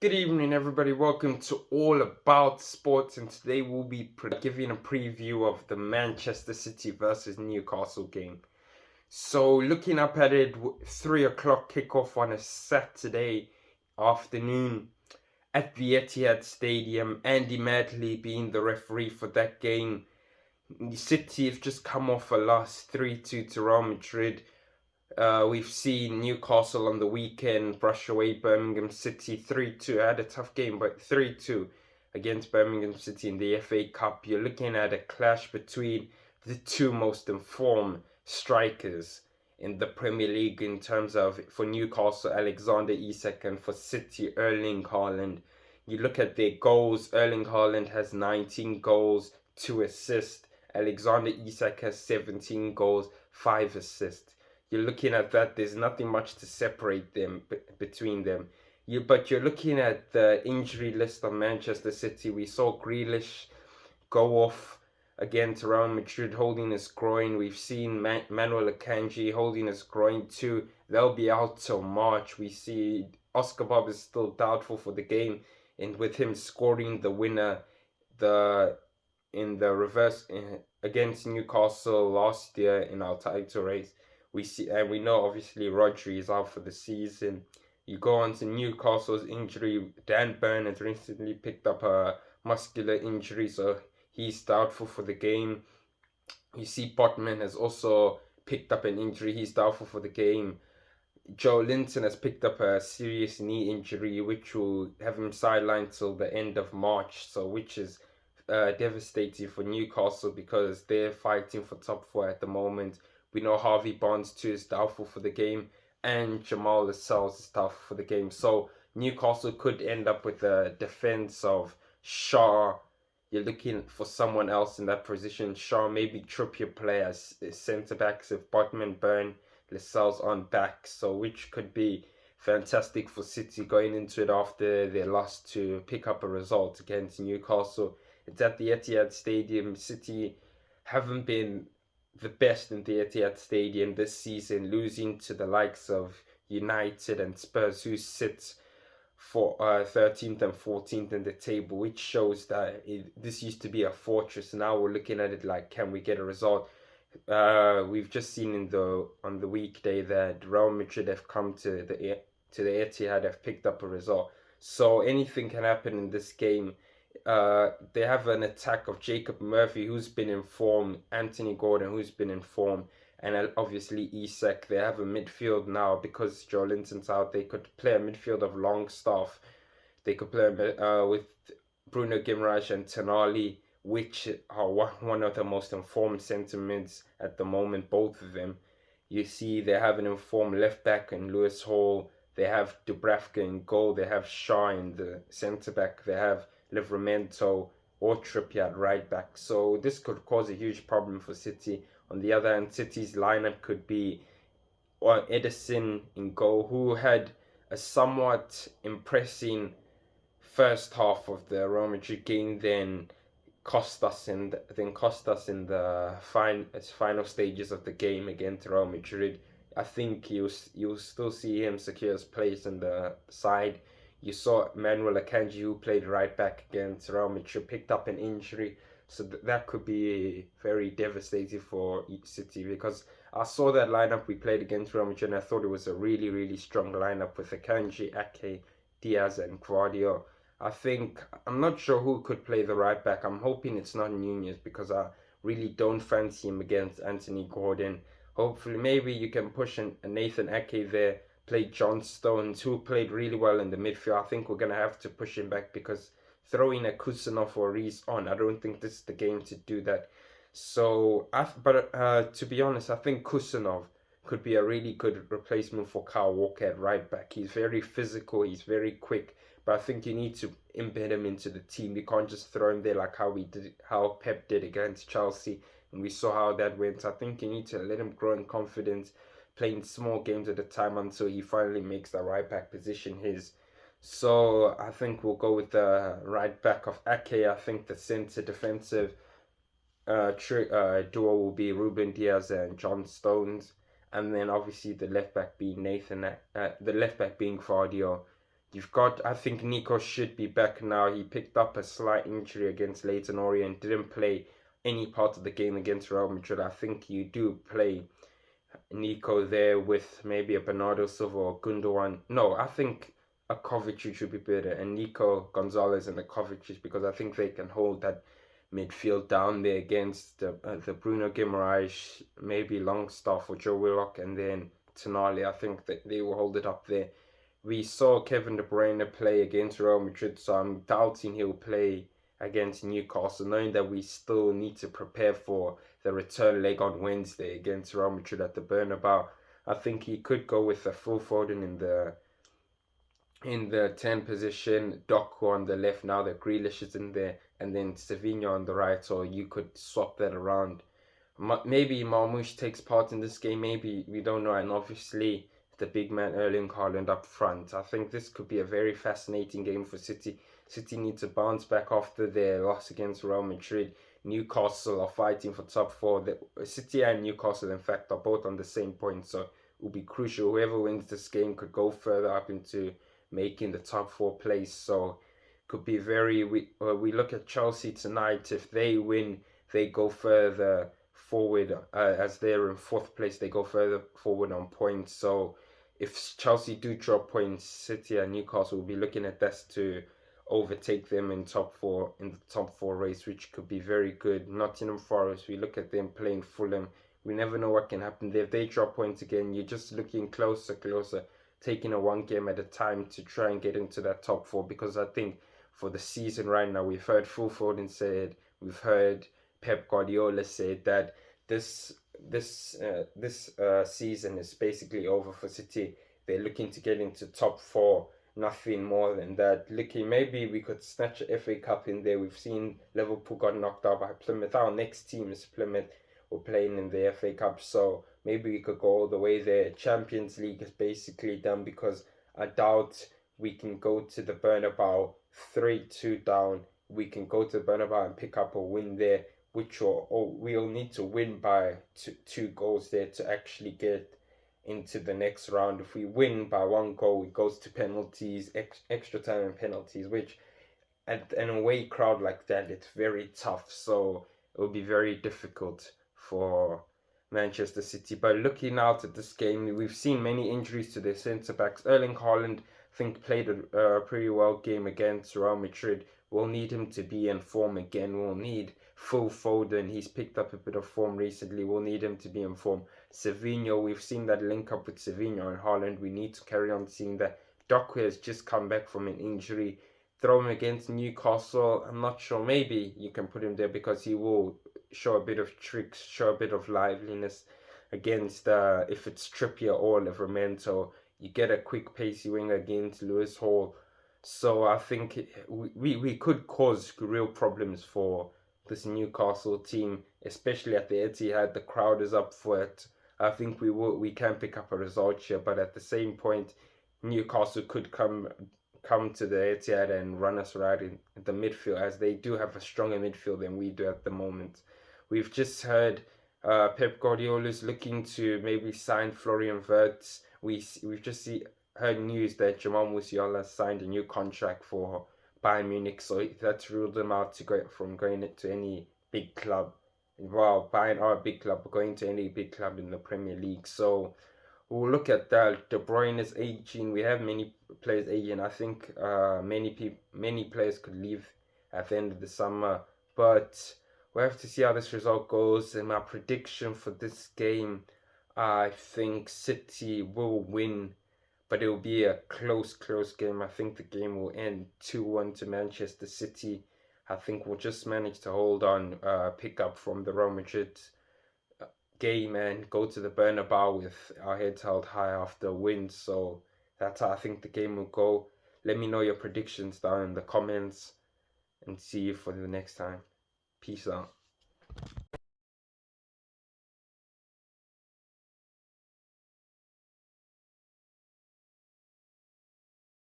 Good evening, everybody. Welcome to All About Sports, and today we'll be giving a preview of the Manchester City versus Newcastle game. So, looking up at it, 3 o'clock kickoff on a Saturday afternoon at the Etihad Stadium. Andy Medley being the referee for that game. City have just come off a loss 3-2 to Real Madrid. We've seen Newcastle on the weekend brush away Birmingham City 3-2. Had a tough game, but 3-2 against Birmingham City in the FA Cup. You're looking at a clash between the two most informed strikers in the Premier League in terms of, for Newcastle, Alexander Isak, and for City, Erling Haaland. You look at their goals. Erling Haaland has 19 goals, 2 assists. Alexander Isak has 17 goals, 5 assists. You're looking at that. There's nothing much to separate them between them. But you're looking at the injury list of Manchester City. We saw Grealish go off again to Real Madrid holding his groin. We've seen Manuel Akanji holding his groin too. They'll be out till March. We see Oscar Bob is still doubtful for the game, and with him scoring the winner, the in the reverse against Newcastle last year in our title race. We see, and we know obviously Rodri is out for the season. You go on to Newcastle's injury. Dan Burn has recently picked up a muscular injury, so he's doubtful for the game. You see Botman has also picked up an injury. He's doubtful for the game. Joe Linton has picked up a serious knee injury, which will have him sidelined till the end of March. So, which is devastating for Newcastle because they're fighting for top four at the moment. We know Harvey Barnes too is doubtful for the game, and Jamal Lascelles is doubtful for the game. So Newcastle could end up with a defense of Shaw. You're looking for someone else in that position. Shaw, maybe Trippier play as centre backs if Botman, Burn, Lascelles on back. So which could be fantastic for City going into it after their loss to pick up a result against Newcastle. It's at the Etihad Stadium. City haven't been the best in the Etihad Stadium this season, losing to the likes of United and Spurs, who sit for 13th and 14th in the table, which shows that this used to be a fortress. Now we're looking at it like, can we get a result? We've just seen on the weekday that Real Madrid have come to the Etihad, have picked up a result. So anything can happen in this game. They have an attack of Jacob Murphy, who's been in form, Anthony Gordon, who's been in form, and obviously Isak. They have a midfield now because Joe Linton's out. They could play a midfield of Longstaff. They could play with Bruno Guimaraes and Tonali, which are one of the most informed centre mids at the moment, both of them. You see, they have an informed left back in Lewis Hall. They have Dubravka in goal. They have Shaw in the centre back. They have Livramento or Trippier at right back. So this could cause a huge problem for City. On the other hand, City's lineup could be Edison in goal, who had a somewhat impressive first half of the Real Madrid game, then cost us in the final stages of the game against Real Madrid. I think you'll still see him secure his place in the side. You saw Manuel Akanji, who played right back against Real Madrid, picked up an injury, so that could be very devastating for each City, because I saw that lineup we played against Real Madrid and I thought it was a really, really strong lineup with Akanji, Ake, Diaz, and Guardiola. I'm not sure who could play the right back. I'm hoping it's not Nunez because I really don't fancy him against Anthony Gordon. Hopefully, maybe you can push a Nathan Ake there, play John Stones, who played really well in the midfield. I think we're going to have to push him back because throwing a Kusanov or Reese on, I don't think this is the game to do that. So, to be honest, I think Kusanov could be a really good replacement for Kyle Walker at right back. He's very physical, he's very quick, but I think you need to embed him into the team. You can't just throw him there like how Pep did against Chelsea, and we saw how that went. I think you need to let him grow in confidence, playing small games at a time until he finally makes the right back position his. So I think we'll go with the right back of Ake. I think the centre defensive duo will be Ruben Diaz and John Stones, and then obviously the left back being Guardiola. You've got, I think Nico should be back now. He picked up a slight injury against Leyton Orient, didn't play any part of the game against Real Madrid. I think you do play Nico there with maybe a Bernardo Silva or Gundogan. No, I think a Kovacic should be better, and Nico Gonzalez and the Kovacic, because I think they can hold that midfield down there against the Bruno Guimaraes, maybe Longstaff or Joe Willock, and then Tonali. I think that they will hold it up there. We saw Kevin De Bruyne play against Real Madrid, so I'm doubting he'll play against Newcastle, knowing that we still need to prepare for the return leg on Wednesday against Real Madrid at the Bernabeu. I think he could go with a full Foden in the 10 position, Doku on the left now that Grealish is in there, and then Savinho on the right, or you could swap that around. Maybe Marmoush takes part in this game, maybe, we don't know, and obviously the big man Erling Haaland up front. I think this could be a very fascinating game for City. City need to bounce back after their loss against Real Madrid. Newcastle are fighting for top four. City and Newcastle, in fact, are both on the same point, so it will be crucial. Whoever wins this game could go further up into making the top four place. So could be very. We look at Chelsea tonight. If they win, they go further forward. As they're in fourth place, they go further forward on points. So if Chelsea do drop points, City and Newcastle will be looking at this to overtake them in the top four race, which could be very good. Nottingham Forest, we look at them playing Fulham. We never know what can happen there. If they drop points again, you're just looking closer, taking a one game at a time to try and get into that top four. Because I think for the season right now, we've heard Phil Foden said, we've heard Pep Guardiola said that this season is basically over for City. They're looking to get into top four, nothing more than that. Looking, maybe we could snatch a FA Cup in there. We've seen Liverpool got knocked out by Plymouth. Our next team is Plymouth. We're playing in the FA Cup, so maybe we could go all the way there. Champions League is basically done, because I doubt we can go to the Bernabeu 3-2 down. We can go to the Bernabeu and pick up a win there, which we'll need to win by two goals there to actually get into the next round. If we win by one goal, it goes to penalties, extra time and penalties, which at an away crowd like that, it's very tough. So it will be very difficult for Manchester City. But looking out at this game, we've seen many injuries to their centre backs. Erling Haaland, I think, played a pretty well game against Real Madrid. We'll need him to be in form again. We'll need Phil Foden. He's picked up a bit of form recently. We'll need him to be in form. Savinho, we've seen that link up with Savinho and Haaland. We need to carry on seeing that. Doku has just come back from an injury. Throw him against Newcastle. I'm not sure. Maybe you can put him there because he will show a bit of tricks, show a bit of liveliness against if it's Trippier or Livramento. You get a quick pacey winger against Lewis Hall. So I think we could cause real problems for this Newcastle team, especially at the Etihad. The crowd is up for it. I think we can pick up a result here, but at the same point, Newcastle could come to the Etihad and run us right in the midfield, as they do have a stronger midfield than we do at the moment. We've just heard Pep Guardiola is looking to maybe sign Florian Wirtz. We've just heard news that Jamal Musiala signed a new contract for Bayern Munich, so that's ruled them out from going to any big club. Well, Bayern are a big club, but going to any big club in the Premier League. So we'll look at that. De Bruyne is aging. We have many players aging. I think many players could leave at the end of the summer, but we'll have to see how this result goes. And my prediction for this game, I think City will win, but it will be a close game. I think the game will end 2-1 to Manchester City. I think we'll just manage to hold on, pick up from the Real Madrid game and go to the Bernabeu with our heads held high after a win. So that's how I think the game will go. Let me know your predictions down in the comments, and see you for the next time. Peace out.